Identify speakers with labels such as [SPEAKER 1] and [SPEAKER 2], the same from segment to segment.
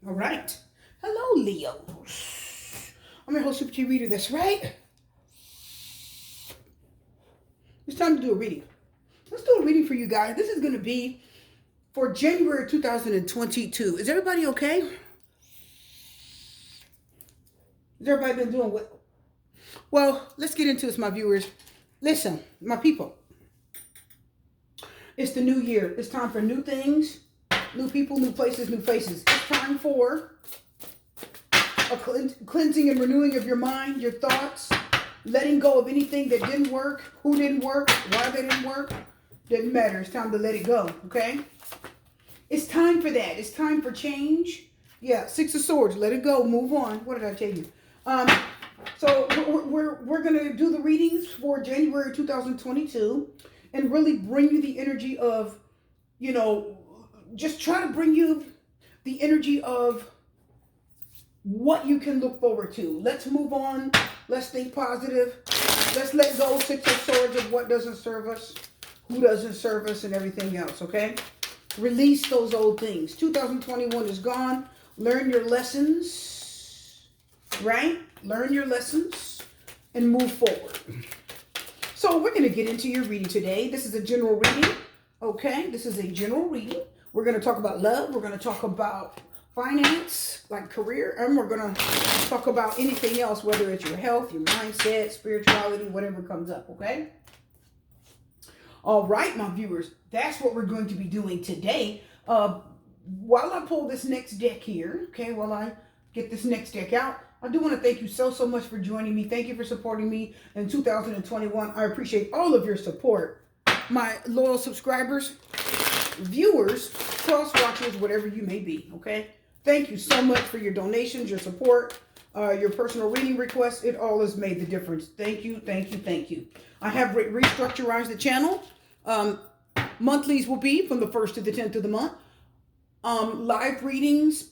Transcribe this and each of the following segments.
[SPEAKER 1] All right. Hello, Leos. I'm your host, Super G Reader. That's right. It's time to do a reading. Let's do a reading for you guys. This is going to be for January 2022. Is everybody okay? Has everybody been doing well? Well, let's get into this, my viewers. Listen, my people. It's the new year. It's time for new things, new people, new places, new faces. It's time for a cleansing and renewing of your mind, your thoughts, letting go of anything that didn't work, who didn't work, why they didn't work. Doesn't matter. It's time to let it go, okay? It's time for that. It's time for change. Yeah, Six of Swords. Let it go. Move on. What did I tell you? Um, so we're going to do the readings for January 2022 and really bring you the energy of, just try to bring you the energy of what you can look forward to. Let's move on. Let's think positive. Let's let go, Six of Swords, of what doesn't serve us, who doesn't serve us, and everything else, okay? Release those old things. 2021 is gone. Learn your lessons, right? Learn your lessons and move forward. So we're going to get into your reading today. This is a general reading, okay? This is a general reading. We're going to talk about love. We're going to talk about finance, like career, and we're going to talk about anything else, whether it's your health, your mindset, spirituality, whatever comes up, okay? All right, my viewers, that's what we're going to be doing today. While I pull this next deck here, okay, while I get this next deck out, I do want to thank you so much for joining me. Thank you for supporting me in 2021. I appreciate all of your support. My loyal subscribers, viewers, cross-watchers, whatever you may be, okay? Thank you so much for your donations, your support, your personal reading requests. It all has made the difference. Thank you, thank you, thank you. I have restructured the channel. Monthlies will be from the 1st to the 10th of the month. Live readings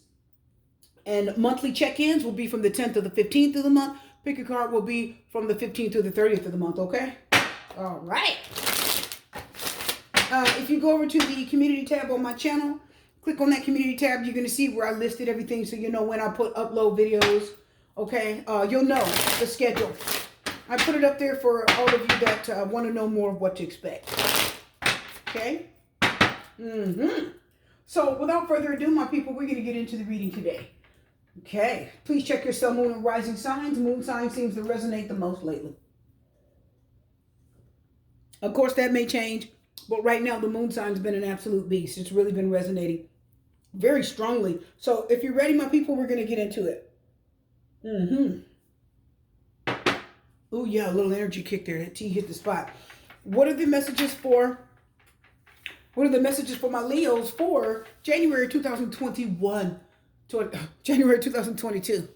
[SPEAKER 1] and monthly check-ins will be from the 10th to the 15th of the month. Pick a card will be from the 15th to the 30th of the month, okay? All right. If you go over to the community tab on my channel, click on that community tab, you're going to see where I listed everything so you know when I upload videos, okay? You'll know the schedule. I put it up there for all of you that want to know more of what to expect. Okay? So without further ado, my people, we're going to get into the reading today. Okay. Please check your sun, moon, and rising signs. Moon sign seems to resonate the most lately. Of course, that may change, but right now the moon sign's been an absolute beast. It's really been resonating very strongly. So if you're ready, my people, we're going to get into it. Oh, yeah, a little energy kick there. That T hit the spot. What are the messages for my Leos for January 2021 to January 2022?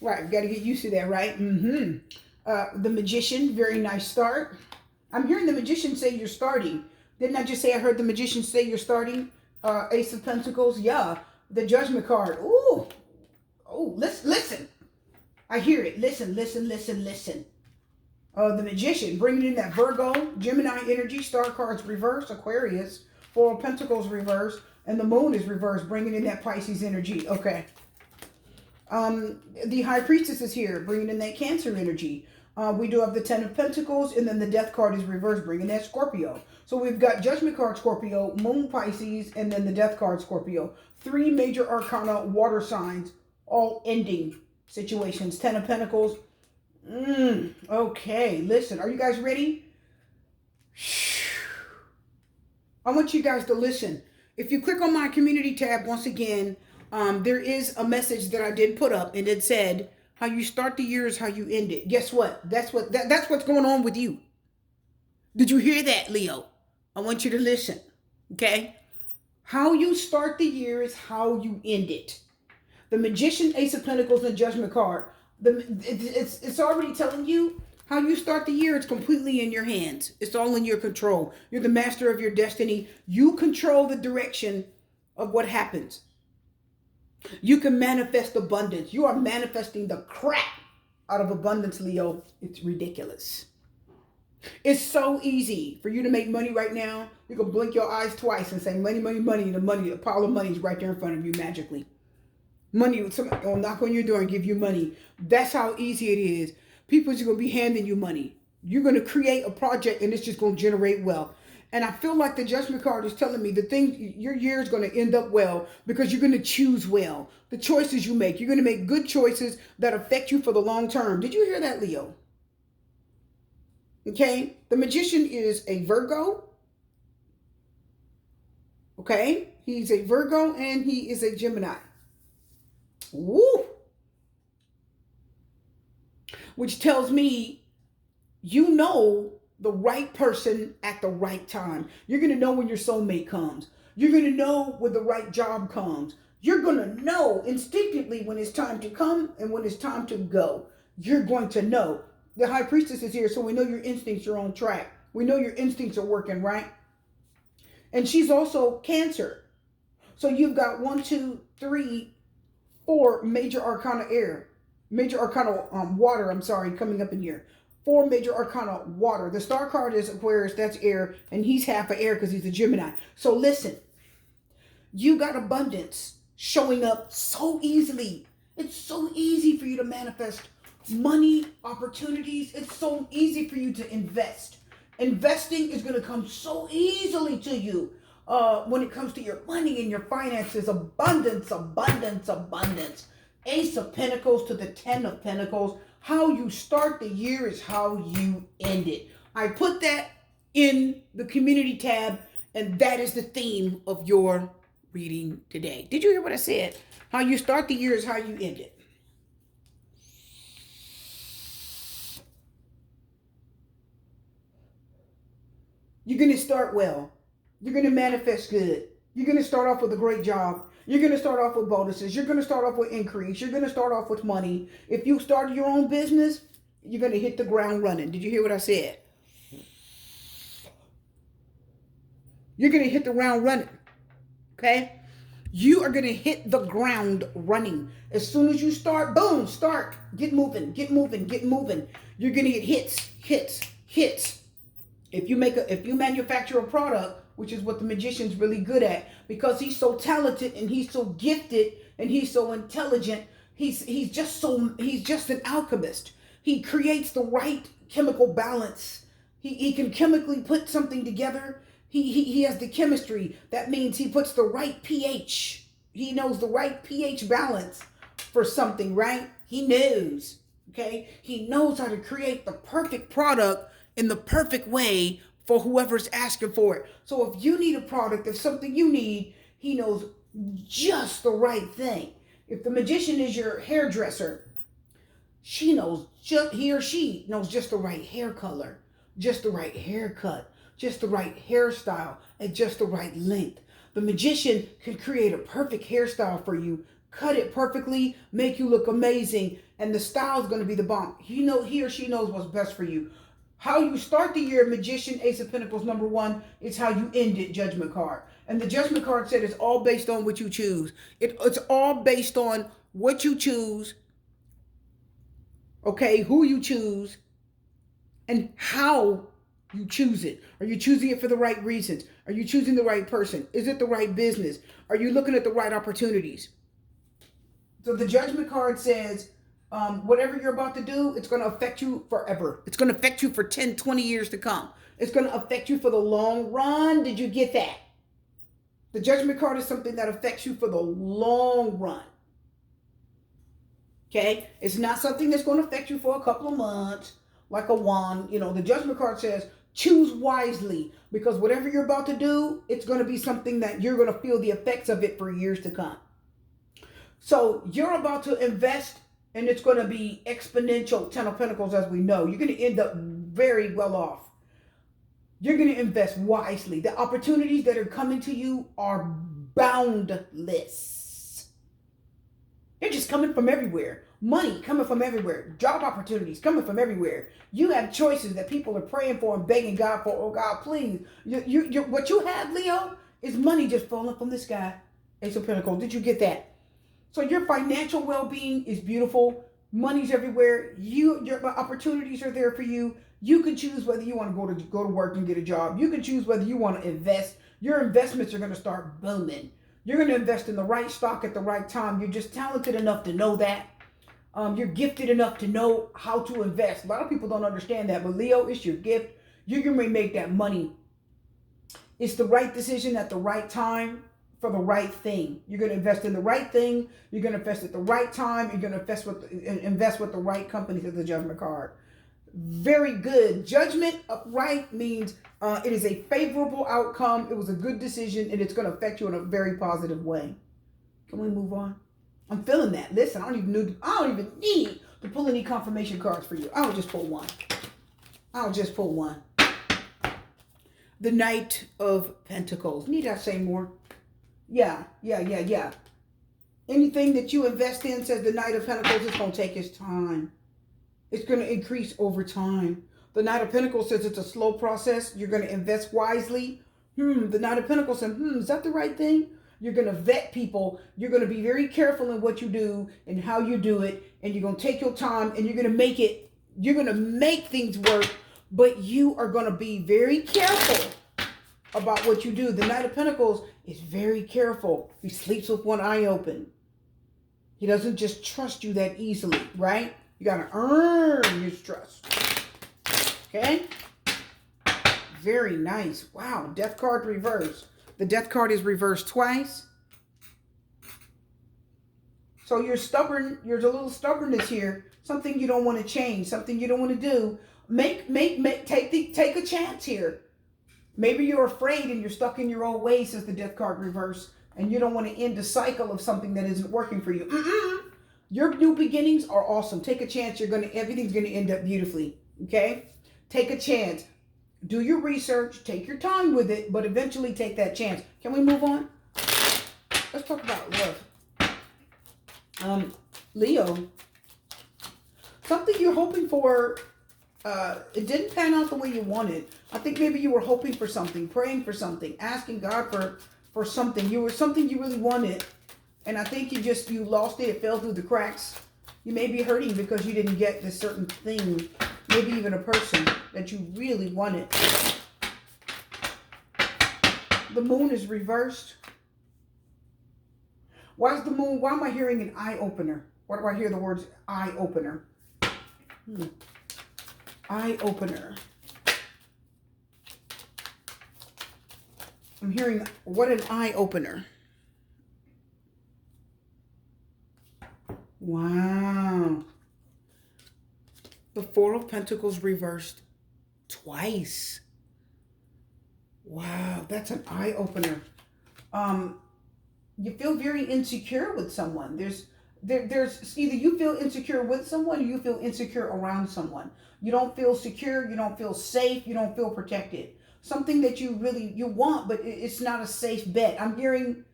[SPEAKER 1] Right, got to get used to that, right? The Magician, very nice start. I'm hearing the Magician say you're starting. Didn't I just say I heard the Magician say you're starting? Ace of Pentacles, yeah. The Judgment card. Ooh. Oh, listen. I hear it. Listen. The Magician, bringing in that Virgo, Gemini energy, star cards reverse, Aquarius, Four of Pentacles reverse, and the Moon is reversed, bringing in that Pisces energy. Okay. The High Priestess is here, bringing in that Cancer energy. We do have the Ten of Pentacles, and then the Death card is reversed, bringing that Scorpio. So we've got Judgment card Scorpio, Moon Pisces, and then the Death card Scorpio. 3 major arcana water signs, all ending situations. Ten of Pentacles. Okay, listen, are you guys ready? I want you guys to listen. If you click on my community tab, once again, there is a message that I did put up, and it said, how you start the year is how you end it. Guess what? That's what's going on with you. Did you hear that, Leo? I want you to listen, okay? How you start the year is how you end it. The Magician, Ace of Pentacles, and Judgment card. It's already telling you how you start the year. It's completely in your hands. It's all in your control. You're the master of your destiny. You control the direction of what happens. You can manifest abundance. You are manifesting the crap out of abundance, Leo. It's ridiculous. It's so easy for you to make money right now. You can blink your eyes twice and say money, money, money, and the pile of money is right there in front of you magically. Money, somebody will knock on your door and give you money. That's how easy it is. People are just going to be handing you money. You're going to create a project and it's just going to generate wealth. And I feel like the judgment card is telling me the thing, your year is going to end up well because you're going to choose well. The choices you make, you're going to make good choices that affect you for the long term. Did you hear that, Leo? Okay. The magician is a Virgo. Okay. He's a Virgo and he is a Gemini. Woo! Which tells me you know the right person at the right time. You're going to know when your soulmate comes. You're going to know when the right job comes. You're going to know instinctively when it's time to come and when it's time to go. You're going to know. The high priestess is here, so we know your instincts are on track. We know your instincts are working, right? And she's also Cancer. So you've got 1, 2, 3, 4 major arcana air. Major arcana water, I'm sorry, coming up in here. 4 major arcana water. The star card is Aquarius, that's air, and he's half of air because he's a Gemini. So listen, you got abundance showing up so easily. It's so easy for you to manifest money, opportunities. It's so easy for you to invest. Investing is going to come so easily to you when it comes to your money and your finances. Abundance, abundance, abundance. Ace of Pentacles to the 10 of Pentacles. How you start the year is how you end it. I put that in the community tab, and that is the theme of your reading today. Did you hear what I said? How you start the year is how you end it. You're going to start well. You're going to manifest good. You're going to start off with a great job. You're going to start off with bonuses. You're going to start off with increase. You're going to start off with money. If you started your own business, you're going to hit the ground running. Did you hear what I said? You're going to hit the ground running. Okay? You are going to hit the ground running. As soon as you start, boom, start. Get moving, get moving, get moving. You're going to get hits, hits, hits. If you manufacture a product, which is what the magician's really good at, because he's so talented and he's so gifted and he's so intelligent, he's just an alchemist. He creates the right chemical balance. He can chemically put something together. He has the chemistry. That means he puts the right pH. He knows the right pH balance for something, right? He knows, okay? He knows how to create the perfect product in the perfect way for whoever's asking for it. So if you need a product, if something you need, he knows just the right thing. If the magician is your hairdresser, he or she knows just the right hair color, just the right haircut, just the right hairstyle, and just the right length. The magician can create a perfect hairstyle for you, cut it perfectly, make you look amazing, and the style is going to be the bomb. He or she knows what's best for you. How you start the year, magician, Ace of Pentacles, number 1, is how you end it, judgment card. And the judgment card said it's all based on what you choose. It's all based on what you choose, okay, who you choose, and how you choose it. Are you choosing it for the right reasons? Are you choosing the right person? Is it the right business? Are you looking at the right opportunities? So the judgment card says, whatever you're about to do, it's going to affect you forever. It's going to affect you for 10, 20 years to come. It's going to affect you for the long run. Did you get that? The judgment card is something that affects you for the long run. Okay? It's not something that's going to affect you for a couple of months, like a wand. The judgment card says, choose wisely, because whatever you're about to do, it's going to be something that you're going to feel the effects of it for years to come. So you're about to invest, and it's going to be exponential 10 of Pentacles, as we know. You're going to end up very well off. You're going to invest wisely. The opportunities that are coming to you are boundless. They're just coming from everywhere. Money coming from everywhere. Job opportunities coming from everywhere. You have choices that people are praying for and begging God for. Oh, God, please. What you have, Leo, is money just falling from the sky. Ace of Pentacles. Did you get that? So your financial well-being is beautiful. Money's everywhere. Your opportunities are there for you. You can choose whether you want to go to work and get a job. You can choose whether you want to invest. Your investments are going to start booming. You're going to invest in the right stock at the right time. You're just talented enough to know that. You're gifted enough to know how to invest. A lot of people don't understand that, but Leo, it's your gift. You're going to make that money. It's the right decision at the right time for the right thing. You're going to invest in the right thing. You're going to invest at the right time. You're going to invest with the right company to the Judgment card. Very good. Judgment upright means it is a favorable outcome. It was a good decision, and it's going to affect you in a very positive way. Can we move on? I'm feeling that. Listen, I don't even need to pull any confirmation cards for you. I'll just pull one. The Knight of Pentacles. Need I say more? Yeah. Anything that you invest in, says the Knight of Pentacles, it's going to take its time. It's going to increase over time. The Knight of Pentacles says it's a slow process. You're going to invest wisely. The Knight of Pentacles says, is that the right thing? You're going to vet people. You're going to be very careful in what you do and how you do it. And you're going to take your time and you're going to make it. You're going to make things work. But you are going to be very careful about what you do. The Knight of Pentacles is very careful. He sleeps with one eye open. He doesn't just trust you that easily, right? You got to earn his trust. Okay? Very nice. Wow. Death card reversed. The Death card is reversed twice. So you're stubborn. There's a little stubbornness here. Something you don't want to change. Something you don't want to do. Take a chance here. Maybe you're afraid and you're stuck in your old ways, since the Death card reversed, and you don't want to end a cycle of something that isn't working for you. Your new beginnings are awesome. Take a chance. Everything's going to end up beautifully. Okay? Take a chance. Do your research. Take your time with it, but eventually take that chance. Can we move on? Let's talk about love. Leo. Something you're hoping for, it didn't pan out the way you wanted. I think maybe you were hoping for something, praying for something, asking God for something. Something you really wanted. And I think you lost it. It fell through the cracks. You may be hurting because you didn't get this certain thing. Maybe even a person that you really wanted. The Moon is reversed. Why am I hearing an eye opener? Why do I hear the words eye opener? Eye opener. I'm hearing, what an eye opener. Wow. The Four of Pentacles reversed twice. Wow, that's an eye opener. You feel very insecure with someone. There's either you feel insecure with someone or you feel insecure around someone. You don't feel secure, you don't feel safe, you don't feel protected. Something that you want, but it's not a safe bet. I'm hearing,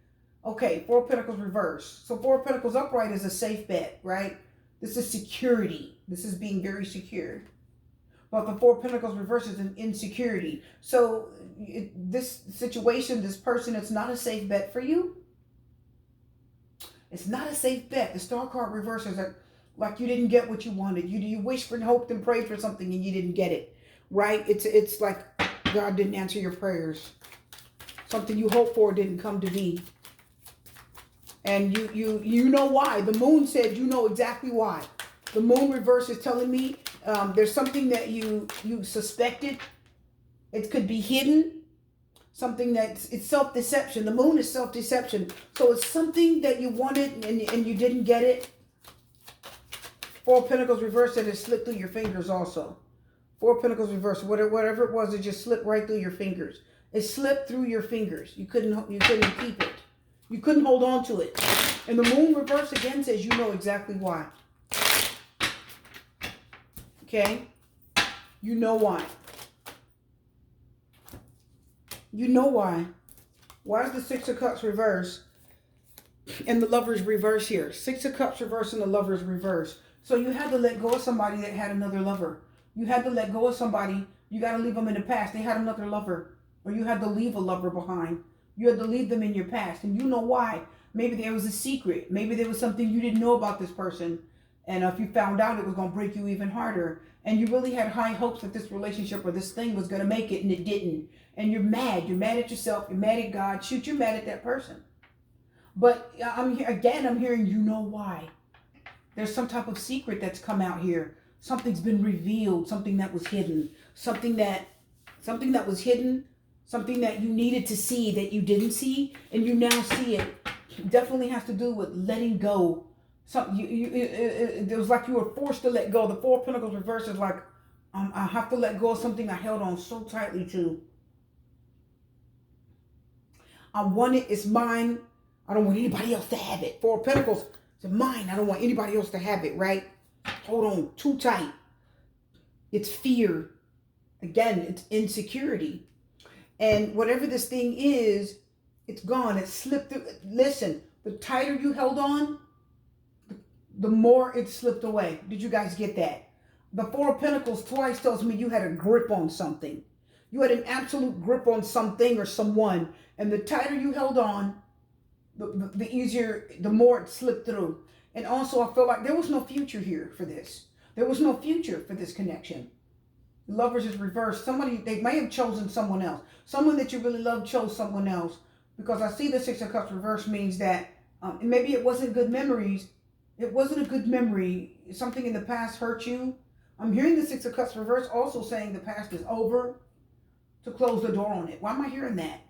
[SPEAKER 1] okay, Four of Pentacles reversed. So Four of Pentacles upright is a safe bet, right? This is security. This is being very secure. But the Four of Pentacles reversed is an insecurity. So this situation, this person, it's not a safe bet for you. It's not a safe bet. The Star card reverses like you didn't get what you wanted. You wished and hoped and prayed for something and you didn't get it, right? It's like God didn't answer your prayers. Something you hoped for didn't come to be. And you know why. The Moon said you know exactly why. The Moon reverse is telling me there's something that you suspected. It could be hidden. Something it's self-deception. The Moon is self-deception. So it's something that you wanted and you didn't get it. Four of Pentacles reverse said it slipped through your fingers also. Four of Pentacles reverse, whatever it was, it just slipped right through your fingers. It slipped through your fingers. You couldn't keep it. You couldn't hold on to it. And the Moon reverse again says you know exactly why. Okay? You know why. You know why. Why is the Six of Cups reverse and the Lovers reverse here? Six of Cups reverse and the Lovers reverse. So you had to let go of somebody that had another lover. You had to let go of somebody. You got to leave them in the past. They had another lover. Or you had to leave a lover behind. You had to leave them in your past. And you know why. Maybe there was a secret. Maybe there was something you didn't know about this person. And if you found out, it was going to break you even harder. And you really had high hopes that this relationship or this thing was going to make it, and it didn't. And you're mad. You're mad at yourself. You're mad at God. Shoot, you're mad at that person. But I'm hearing you know why. There's some type of secret that's come out here. Something's been revealed, something that was hidden, something that was hidden, something that you needed to see that you didn't see, and you now see it. Definitely has to do with letting go. Something it was like you were forced to let go. The Four of Pentacles reverse is like I have to let go of something I held on so tightly to. I want it. It's mine. I don't want anybody else to have it. Four of Pentacles. It's mine. I don't want anybody else to have it, right? Hold on too tight. It's fear. Again, it's insecurity. And whatever this thing is, it's gone. It slipped through. Listen, the tighter you held on, the more it slipped away. Did you guys get that? The Four of Pentacles twice tells me you had a grip on something. You had an absolute grip on something or someone. And the tighter you held on, the easier, the more it slipped through. And also, I feel like there was no future here for this. There was no future for this connection. Lovers is reversed. Somebody, they may have chosen someone else. Someone that you really love chose someone else. Because I see the Six of Cups reverse means that maybe it wasn't good memories. It wasn't a good memory. Something in the past hurt you. I'm hearing the Six of Cups reverse also saying the past is over. To close the door on it. Why am I hearing that?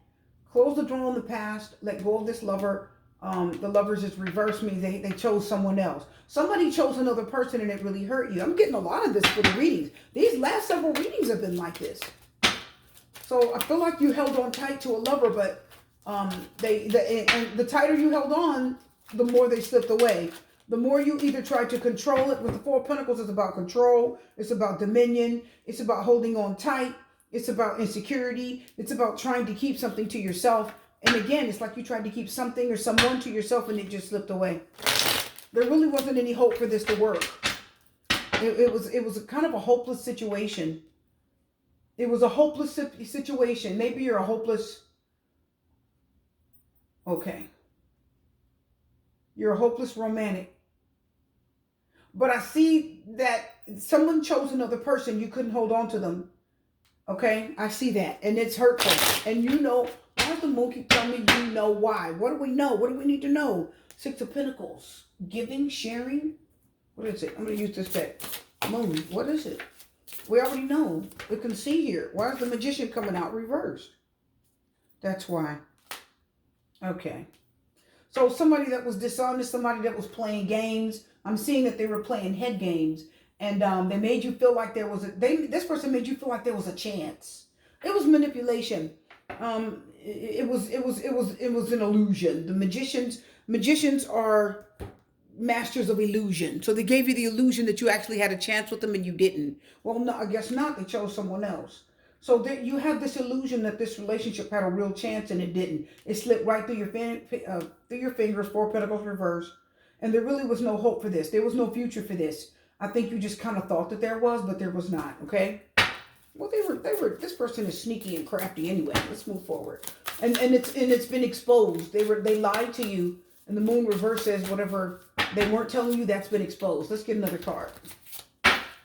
[SPEAKER 1] Close the door on the past. Let go of this lover. The lovers is reverse means they chose someone else. Somebody chose another person and it really hurt you. I'm getting a lot of this for the readings. These last several readings have been like this. So I feel like you held on tight to a lover, but and the tighter you held on, the more they slipped away. The more you either tried to control it. With the Four of Pentacles, it's about control. It's about dominion. It's about holding on tight. It's about insecurity. It's about trying to keep something to yourself. And again, it's like you tried to keep something or someone to yourself and it just slipped away. There really wasn't any hope for this to work. It was a kind of a hopeless situation. It was a hopeless situation. Maybe you're a hopeless... Okay. You're a hopeless romantic. But I see that someone chose another person. You couldn't hold on to them. Okay, I see that. And it's hurtful. And you know, why does the moon keep telling me you know why? What do we know? What do we need to know? Six of Pentacles. Giving, sharing. What is it? I'm going to use this deck. Moon, what is it? We already know. We can see here. Why is the Magician coming out reversed? That's why. Okay. So somebody that was dishonest, somebody that was playing games. I'm seeing that they were playing head games. And they made you feel like there was this person made you feel like there was a chance. It was manipulation. It was an illusion. The magicians are masters of illusion. So they gave you the illusion that you actually had a chance with them and you didn't. Well, no, I guess not. They chose someone else. So you have this illusion that this relationship had a real chance and it didn't. It slipped right through your fingers. Four of Pentacles reversed. And there really was no hope for this. There was no future for this. I think you just kind of thought that there was, but there was not, okay? Well, this person is sneaky and crafty anyway. Let's move forward. And it's been exposed. They lied to you, and the moon reverse says whatever they weren't telling you, that's been exposed. Let's get another card.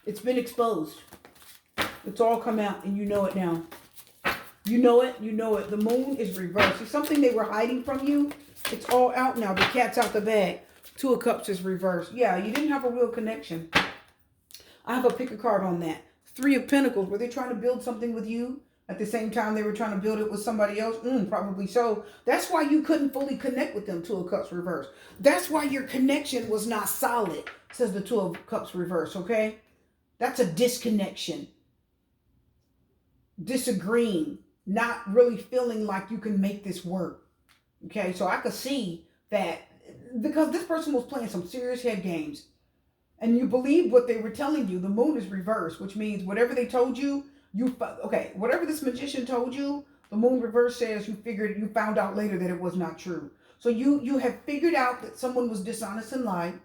[SPEAKER 1] It's been exposed. It's all come out, and you know it now. You know it, you know it. The moon is reversed. It's something they were hiding from you. It's all out now. The cat's out the bag. Two of Cups is reversed. Yeah, you didn't have a real connection. I have a pick a card on that. Three of Pentacles. Were they trying to build something with you? At the same time they were trying to build it with somebody else? Probably so. That's why you couldn't fully connect with them. Two of Cups reversed. That's why your connection was not solid, says the Two of Cups reversed, okay? That's a disconnection. Disagreeing. Not really feeling like you can make this work. Okay, so I could see that because this person was playing some serious head games and you believe what they were telling you. The moon is reversed, which means whatever they told you, whatever this magician told you, the moon reverse says you found out later that it was not true. So you have figured out that someone was dishonest and lied.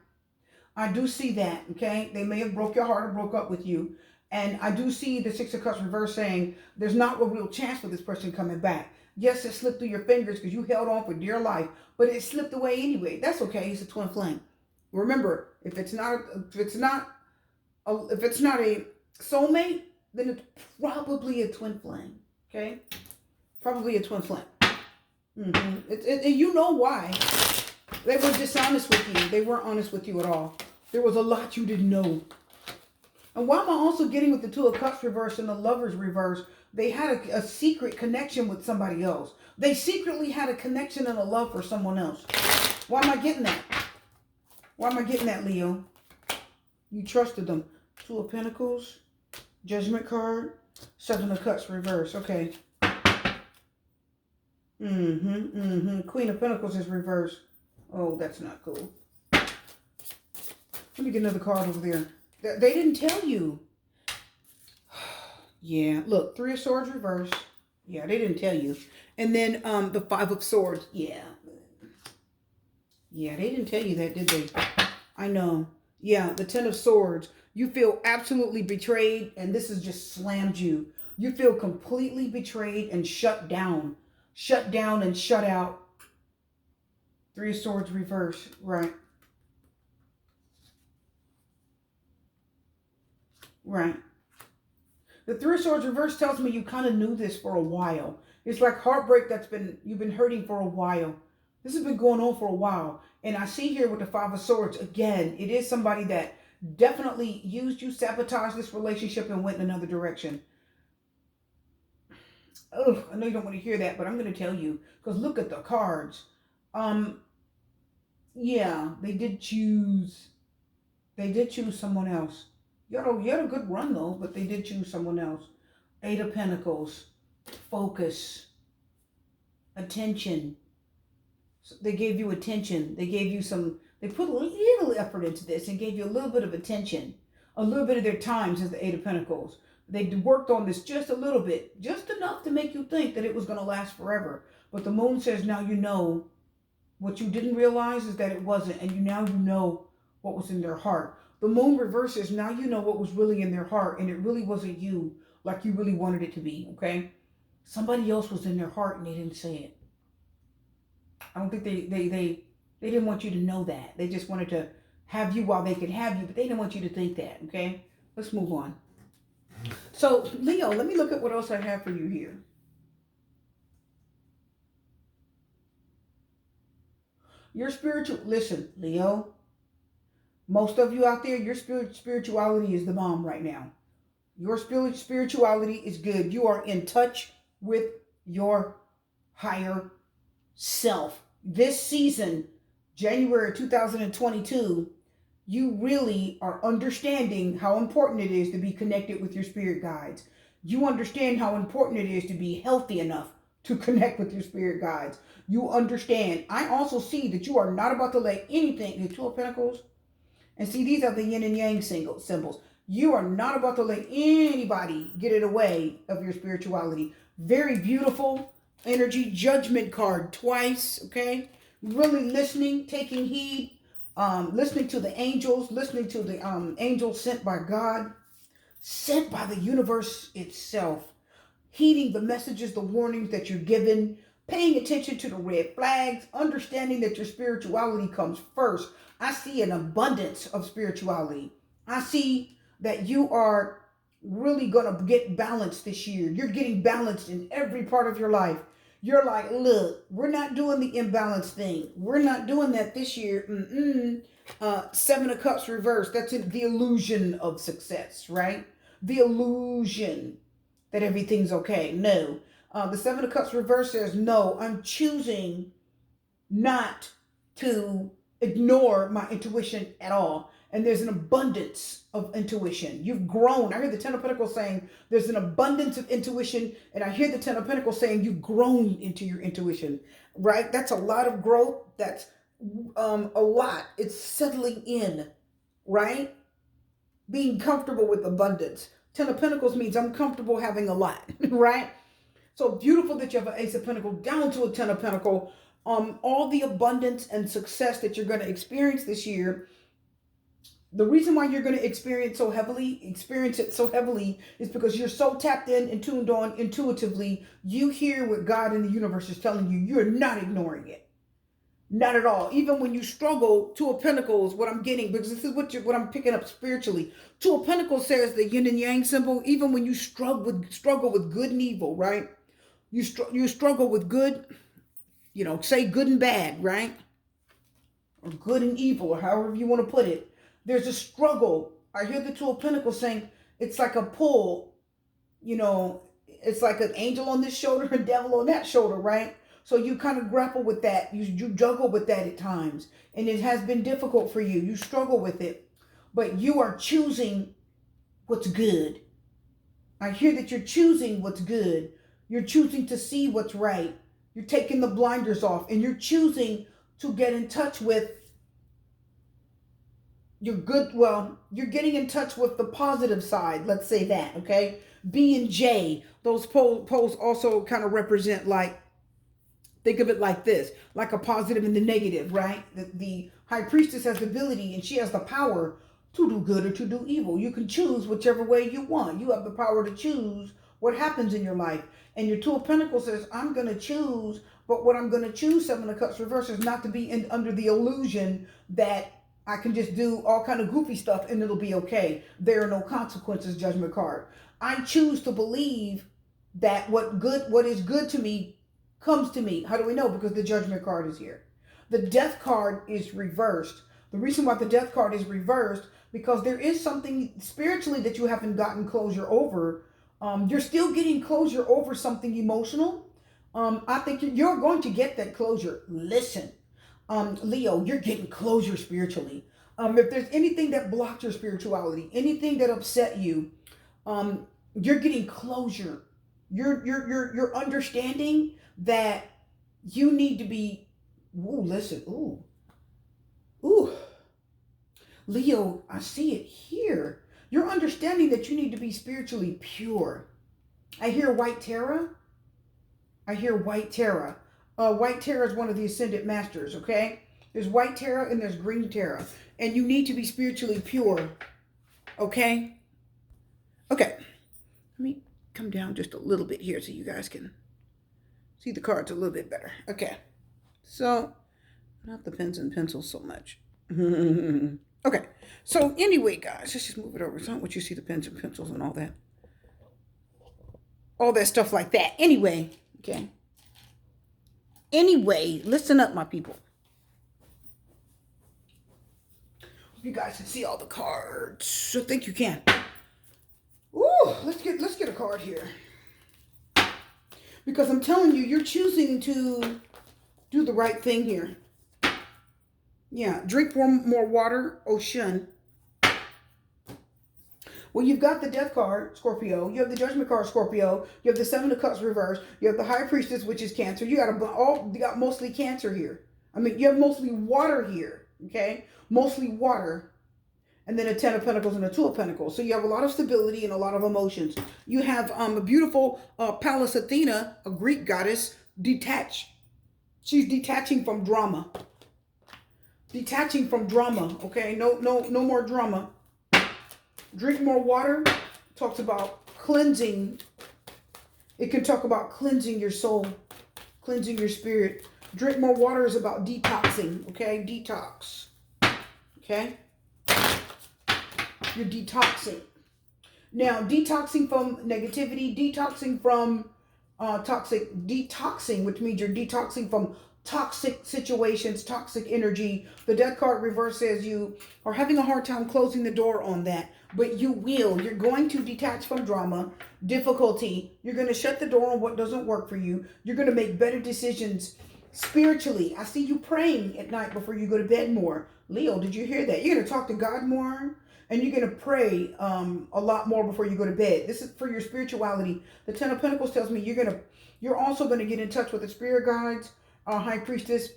[SPEAKER 1] I do see that, okay? They may have broke your heart or broke up with you. And I do see the Six of Cups reverse saying there's not a real chance for this person coming back. Yes, it slipped through your fingers because you held on for dear life, but it slipped away anyway. That's okay. It's a twin flame. Remember, if it's not a soulmate, then it's probably a twin flame. Okay, probably a twin flame. You know why? They were dishonest with you. They weren't honest with you at all. There was a lot you didn't know. And why am I also getting with the Two of Cups reverse and the Lovers reverse? They had a secret connection with somebody else. They secretly had a connection and a love for someone else. Why am I getting that? Why am I getting that, Leo? You trusted them. Two of Pentacles, Judgment card, Seven of Cups reverse. Okay. Queen of Pentacles is reversed. Oh, that's not cool. Let me get another card over there. They didn't tell you. Yeah, look, Three of Swords reversed. Yeah, they didn't tell you. And then the Five of Swords. Yeah. Yeah, they didn't tell you that, did they? I know. Yeah, the Ten of Swords. You feel absolutely betrayed, and this has just slammed you. You feel completely betrayed and shut down. Shut down and shut out. Three of Swords reverse. Right. Right. The Three of Swords reverse tells me you kind of knew this for a while. It's like heartbreak you've been hurting for a while. This has been going on for a while. And I see here with the Five of Swords, again, it is somebody that definitely used you, sabotaged this relationship, and went in another direction. Oh, I know you don't want to hear that, but I'm going to tell you. Because look at the cards. Yeah, they did choose someone else. You had a good run, though, but they did choose someone else. Eight of Pentacles. Focus. Attention. They gave you attention. They gave you they put a little effort into this and gave you a little bit of attention. A little bit of their time since the Eight of Pentacles. They worked on this just a little bit. Just enough to make you think that it was going to last forever. But the Moon says now you know. What you didn't realize is that it wasn't. And now you know what was in their heart. The Moon reverses, now you know what was really in their heart. And it really wasn't you like you really wanted it to be, okay? Somebody else was in their heart and they didn't say it. I don't think they didn't want you to know that. They just wanted to have you while they could have you, but they didn't want you to think that, okay? Let's move on. So, Leo, let me look at what else I have for you here. Your spiritual, listen, Leo, most of you out there, your spirituality is the bomb right now. Your spirituality is good. You are in touch with your higher self. This season, January 2022, you really are understanding how important it is to be connected with your spirit guides. You understand how important it is to be healthy enough to connect with your spirit guides. You understand. I also see that you are not about to let anything, the Two of Pentacles, and see, these are the yin and yang symbols. You are not about to let anybody get it away of your spirituality. Very beautiful energy. Judgment card twice, okay? Really listening, taking heed, listening to the angels, listening to the angels sent by God, sent by the universe itself, heeding the messages, the warnings that you're given, paying attention to the red flags, understanding that your spirituality comes first. I see an abundance of spirituality. I see that you are really going to get balanced this year. You're getting balanced in every part of your life. You're like, look, we're not doing the imbalance thing. We're not doing that this year. Seven of Cups reversed. That's the illusion of success, right? The illusion that everything's okay. No. The Seven of Cups reversed says, no, I'm choosing not to ignore my intuition at all. And there's an abundance of intuition. You've grown. I hear the Ten of Pentacles saying there's an abundance of intuition. And I hear the Ten of Pentacles saying you've grown into your intuition, right? That's a lot of growth. That's a lot. It's settling in, right? Being comfortable with abundance. Ten of Pentacles means I'm comfortable having a lot, right? So beautiful that you have an Ace of Pentacles down to a Ten of Pentacles. All the abundance and success that you're going to experience this year. The reason why you're going to experience it so heavily is because you're so tapped in and tuned on intuitively. You hear what God in the universe is telling you. You're not ignoring it. Not at all. Even when you struggle, Two of Pentacles, what I'm getting, because this is what I'm picking up spiritually. Two of Pentacles says the yin and yang symbol, even when you struggle with good and evil, right? You struggle with good, say good and bad, right? or good and evil, or however you want to put it. There's a struggle. I hear the Two of Pentacles saying it's like a pull, you know, it's like an angel on this shoulder, a devil on that shoulder, right? So you kind of grapple with that. You juggle with that at times. And it has been difficult for you. You struggle with it. But you are choosing what's good. I hear that you're choosing what's good. You're choosing to see what's right. You're taking the blinders off. And you're choosing to get in touch with your good, well, you're getting in touch with the positive side. Let's say that, okay? B and J, those poles also kind of represent, like, think of it like this, like a positive and the negative, right? The high priestess has the ability and she has the power to do good or to do evil. You can choose whichever way you want. You have the power to choose what happens in your life. And your Two of Pentacles says, I'm going to choose, but what I'm going to choose, Seven of Cups reverse, is not to be under the illusion that I can just do all kind of goofy stuff and it'll be okay. There are no consequences, Judgment card. I choose to believe that what is good to me comes to me. How do we know? Because the Judgment card is here. The Death card is reversed. The reason why the Death card is reversed, because there is something spiritually that you haven't gotten closure over. You're still getting closure over something emotional. I think you're going to get that closure. Listen, Leo, you're getting closure spiritually. If there's anything that blocked your spirituality, anything that upset you, you're getting closure. You're understanding that you need to be, Leo, I see it here. You're understanding that you need to be spiritually pure. I hear White Terra. White Terra is one of the Ascended Masters, okay? There's White Terra and there's Green Terra. And you need to be spiritually pure, okay? Okay. Let me come down just a little bit here so you guys can see the cards a little bit better. Okay. So, not the pens and pencils so much. Okay. So, anyway, guys, let's just move it over. So I don't want you to see the pens and pencils and all that. All that stuff like that. Anyway, okay. Anyway, listen up, my people. You guys can see all the cards. I think you can. Ooh, let's get a card here. Because I'm telling you, you're choosing to do the right thing here. Yeah, drink more water, Ocean. Well, you've got the Death card, Scorpio. You have the Judgment card, Scorpio. You have the Seven of Cups reversed. You have the High Priestess, which is Cancer. You got mostly Cancer here. I mean, you have mostly water here, okay? Mostly water. And then a Ten of Pentacles and a Two of Pentacles. So you have a lot of stability and a lot of emotions. You have a beautiful Pallas Athena, a Greek goddess, detached. She's detaching from drama. Detaching from drama, okay? No more drama. Drink more water. Talks about cleansing. It can talk about cleansing your soul, cleansing your spirit. Drink more water is about detoxing, okay? Detox, okay? You're detoxing. Now, detoxing from negativity, detoxing from detoxing, which means you're detoxing from toxic situations, toxic energy. The Death card reverse says you are having a hard time closing the door on that, but you will. You're going to detach from drama, difficulty. You're going to shut the door on what doesn't work for you. You're going to make better decisions spiritually. I see you praying at night before you go to bed more. Leo, did you hear that? You're going to talk to God more, and you're going to pray a lot more before you go to bed. This is for your spirituality. The Ten of Pentacles tells me you're also going to get in touch with the spirit guides, High Priestess,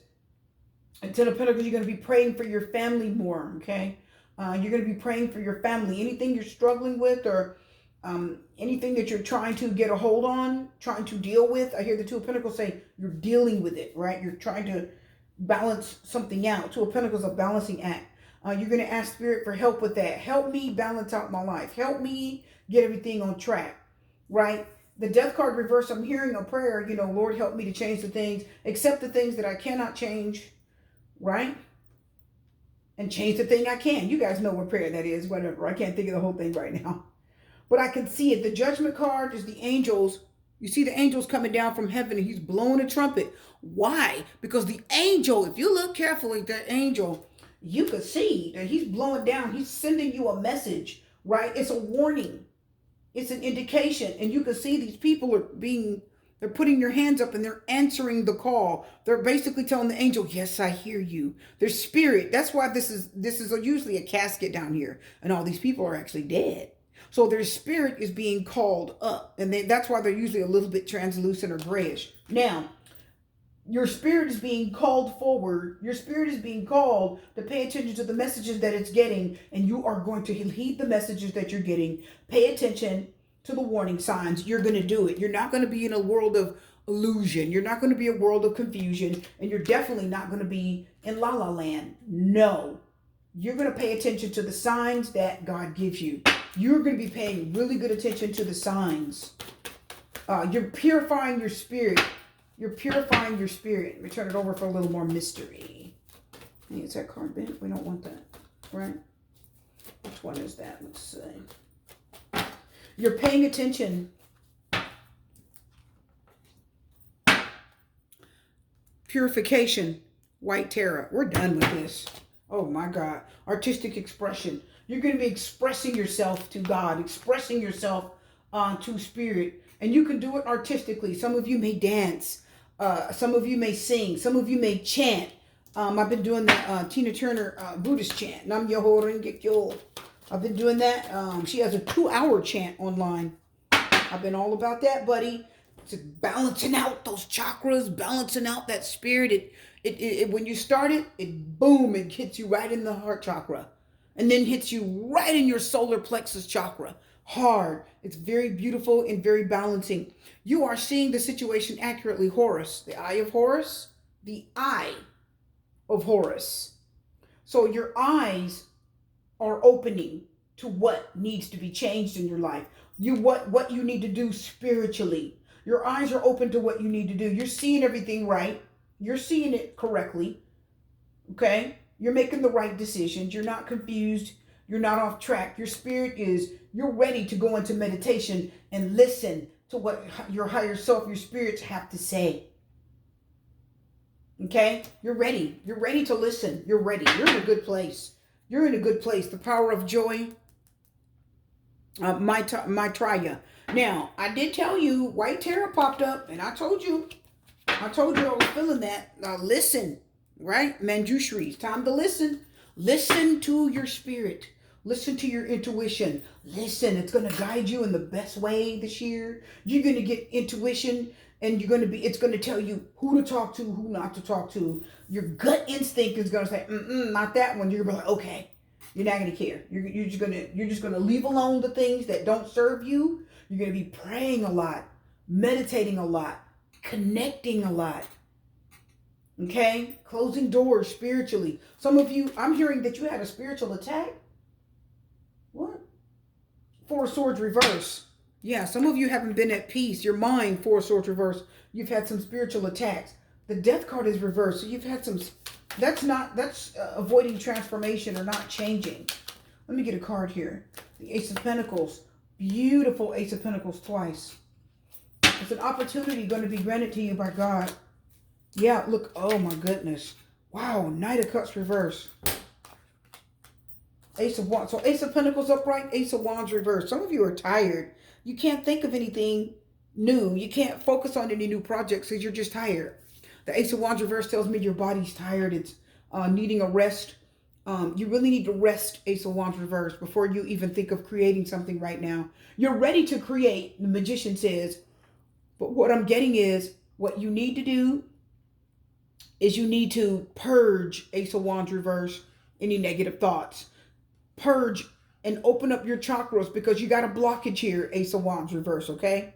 [SPEAKER 1] and Ten of Pentacles. You're going to be praying for your family more, okay? You're going to be praying for your family. Anything you're struggling with, or anything that you're trying to get a hold on, trying to deal with. I hear the Two of Pentacles say you're dealing with it, right? You're trying to balance something out. Two of Pentacles, a balancing act. You're going to ask Spirit for help with that. Help me balance out my life. Help me get everything on track, right? The Death card reverse, I'm hearing a prayer, Lord, help me to change the things, accept the things that I cannot change, right? And change the thing I can. You guys know what prayer that is, whatever. I can't think of the whole thing right now. But I can see it. The Judgment card is the angels You see the angels coming down from heaven and he's blowing a trumpet. Why? Because the angel, if you look carefully, that angel, you could see that he's blowing down. He's sending you a message, right? It's a warning. It's an indication. And you can see these people they're putting their hands up and they're answering the call. They're basically telling the angel, yes, I hear you. Their spirit. That's why this is usually a casket down here. And all these people are actually dead. So their spirit is being called up. And that's why they're usually a little bit translucent or grayish. Now, your spirit is being called forward. Your spirit is being called to pay attention to the messages that it's getting. And you are going to heed the messages that you're getting. Pay attention to the warning signs. You're going to do it. You're not going to be in a world of illusion. You're not going to be a world of confusion. And you're definitely not going to be in la la land. No. You're going to pay attention to the signs that God gives you. You're going to be paying really good attention to the signs. You're purifying your spirit. You're purifying your spirit. Let me turn it over for a little more mystery. Hey, is that card bent? We don't want that, right? Which one is that? Let's see. You're paying attention. Purification. White Terra. We're done with this. Oh my God. Artistic expression. You're going to be expressing yourself to God. Expressing yourself to spirit. And you can do it artistically. Some of you may dance. Some of you may sing. Some of you may chant. I've been doing the Tina Turner Buddhist chant. Nam Myoho Renge Kyo. I've been doing that. She has a 2-hour chant online. I've been all about that, buddy. It's balancing out those chakras, balancing out that spirit. It when you start it boom, it hits you right in the heart chakra. And then hits you right in your solar plexus chakra. Hard. It's very beautiful and very balancing. You are seeing the situation accurately, Horus. The eye of Horus. The eye of Horus. So your eyes are opening to what needs to be changed in your life. What you need to do spiritually. Your eyes are open to what you need to do. You're seeing everything right. You're seeing it correctly. Okay? You're making the right decisions. You're not confused. You're not off track. Your spirit you're ready to go into meditation and listen to what your higher self, your spirits have to say. Okay? You're ready. You're ready to listen. You're ready. You're in a good place. You're in a good place. The power of joy. Maitreya. Now, I did tell you, White Terra popped up, and I told you I was feeling that. Listen, right? Manjushri, it's time to listen. Listen to your spirit. Listen to your intuition. Listen, it's going to guide you in the best way this year. You're going to get intuition, and it's going to tell you who to talk to, who not to talk to. Your gut instinct is going to say, not that one. You're going to be like, okay. You're not going to care. You're just going to leave alone the things that don't serve you. You're going to be praying a lot, meditating a lot, connecting a lot. Okay? Closing doors spiritually. Some of you, I'm hearing that you had a spiritual attack. What? 4 of Swords reverse. Yeah, some of you haven't been at peace. Your mind, 4 of Swords reverse. You've had some spiritual attacks. The Death card is reversed. So you've had some... That's avoiding transformation or not changing. Let me get a card here. The Ace of Pentacles. Beautiful Ace of Pentacles twice. It's an opportunity going to be granted to you by God. Yeah, look. Oh, my goodness. Wow. Knight of Cups reverse. Ace of Wands. So Ace of Pentacles upright. Ace of Wands reverse. Some of you are tired. You can't think of anything new. You can't focus on any new projects because you're just tired. The Ace of Wands reverse tells me your body's tired. It's needing a rest. You really need to rest, Ace of Wands reverse, before you even think of creating something right now. You're ready to create, the Magician says. But what I'm getting is what you need to do is you need to purge, Ace of Wands reverse, any negative thoughts. Purge and open up your chakras because you got a blockage here, Ace of Wands reverse, okay?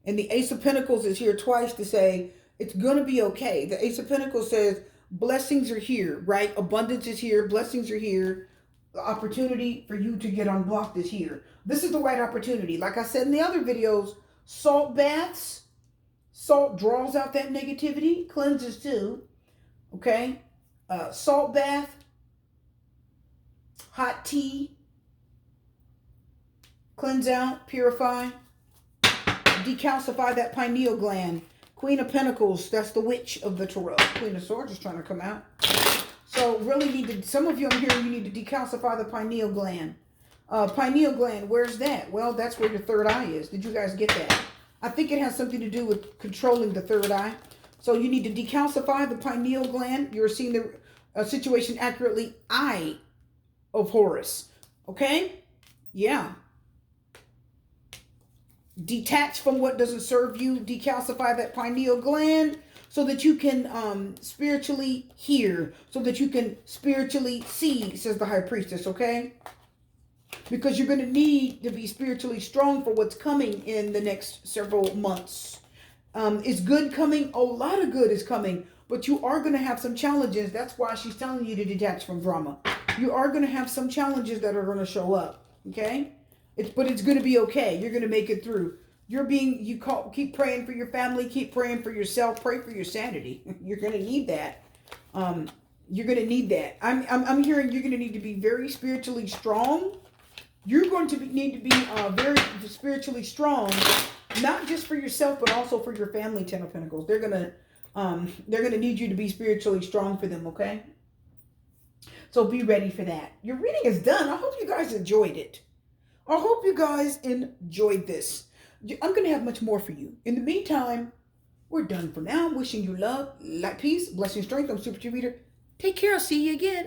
[SPEAKER 1] And the Ace of Pentacles is here twice to say, it's going to be okay. The Ace of Pentacles says blessings are here, right? Abundance is here. Blessings are here. The opportunity for you to get unblocked is here. This is the right opportunity. Like I said in the other videos, salt baths. Salt draws out that negativity. Cleanses too. Okay? Salt bath. Hot tea. Cleanse out. Purify. decalcify that pineal gland. Queen of Pentacles, that's the witch of the Tarot. Queen of Swords is trying to come out. So really need to, some of you I'm hearing, you need to decalcify the pineal gland. Pineal gland, where's that? Well, that's where your third eye is. Did you guys get that? I think it has something to do with controlling the third eye. So you need to decalcify the pineal gland. You're seeing the situation accurately. Eye of Horus. Okay? Yeah. Detach from what doesn't serve you. Decalcify that pineal gland so that you can spiritually hear. So that you can spiritually see, says the High Priestess. Okay? Because you're going to need to be spiritually strong for what's coming in the next several months. Is good coming? A lot of good is coming. But you are going to have some challenges. That's why she's telling you to detach from drama. You are going to have some challenges that are going to show up. Okay? But it's going to be okay. You're going to make it through. Keep praying for your family. Keep praying for yourself. Pray for your sanity. You're going to need that. You're going to need that. I'm hearing you're going to need to be very spiritually strong. You're going to need to be very spiritually strong, not just for yourself, but also for your family. Ten of Pentacles. They're gonna need you to be spiritually strong for them. Okay. So be ready for that. Your reading is done. I hope you guys enjoyed it. I hope you guys enjoyed this. I'm gonna have much more for you. In the meantime, we're done for now. Wishing you love, light, peace, blessing, strength. I'm Super Chi Reader. Take care. I'll see you again.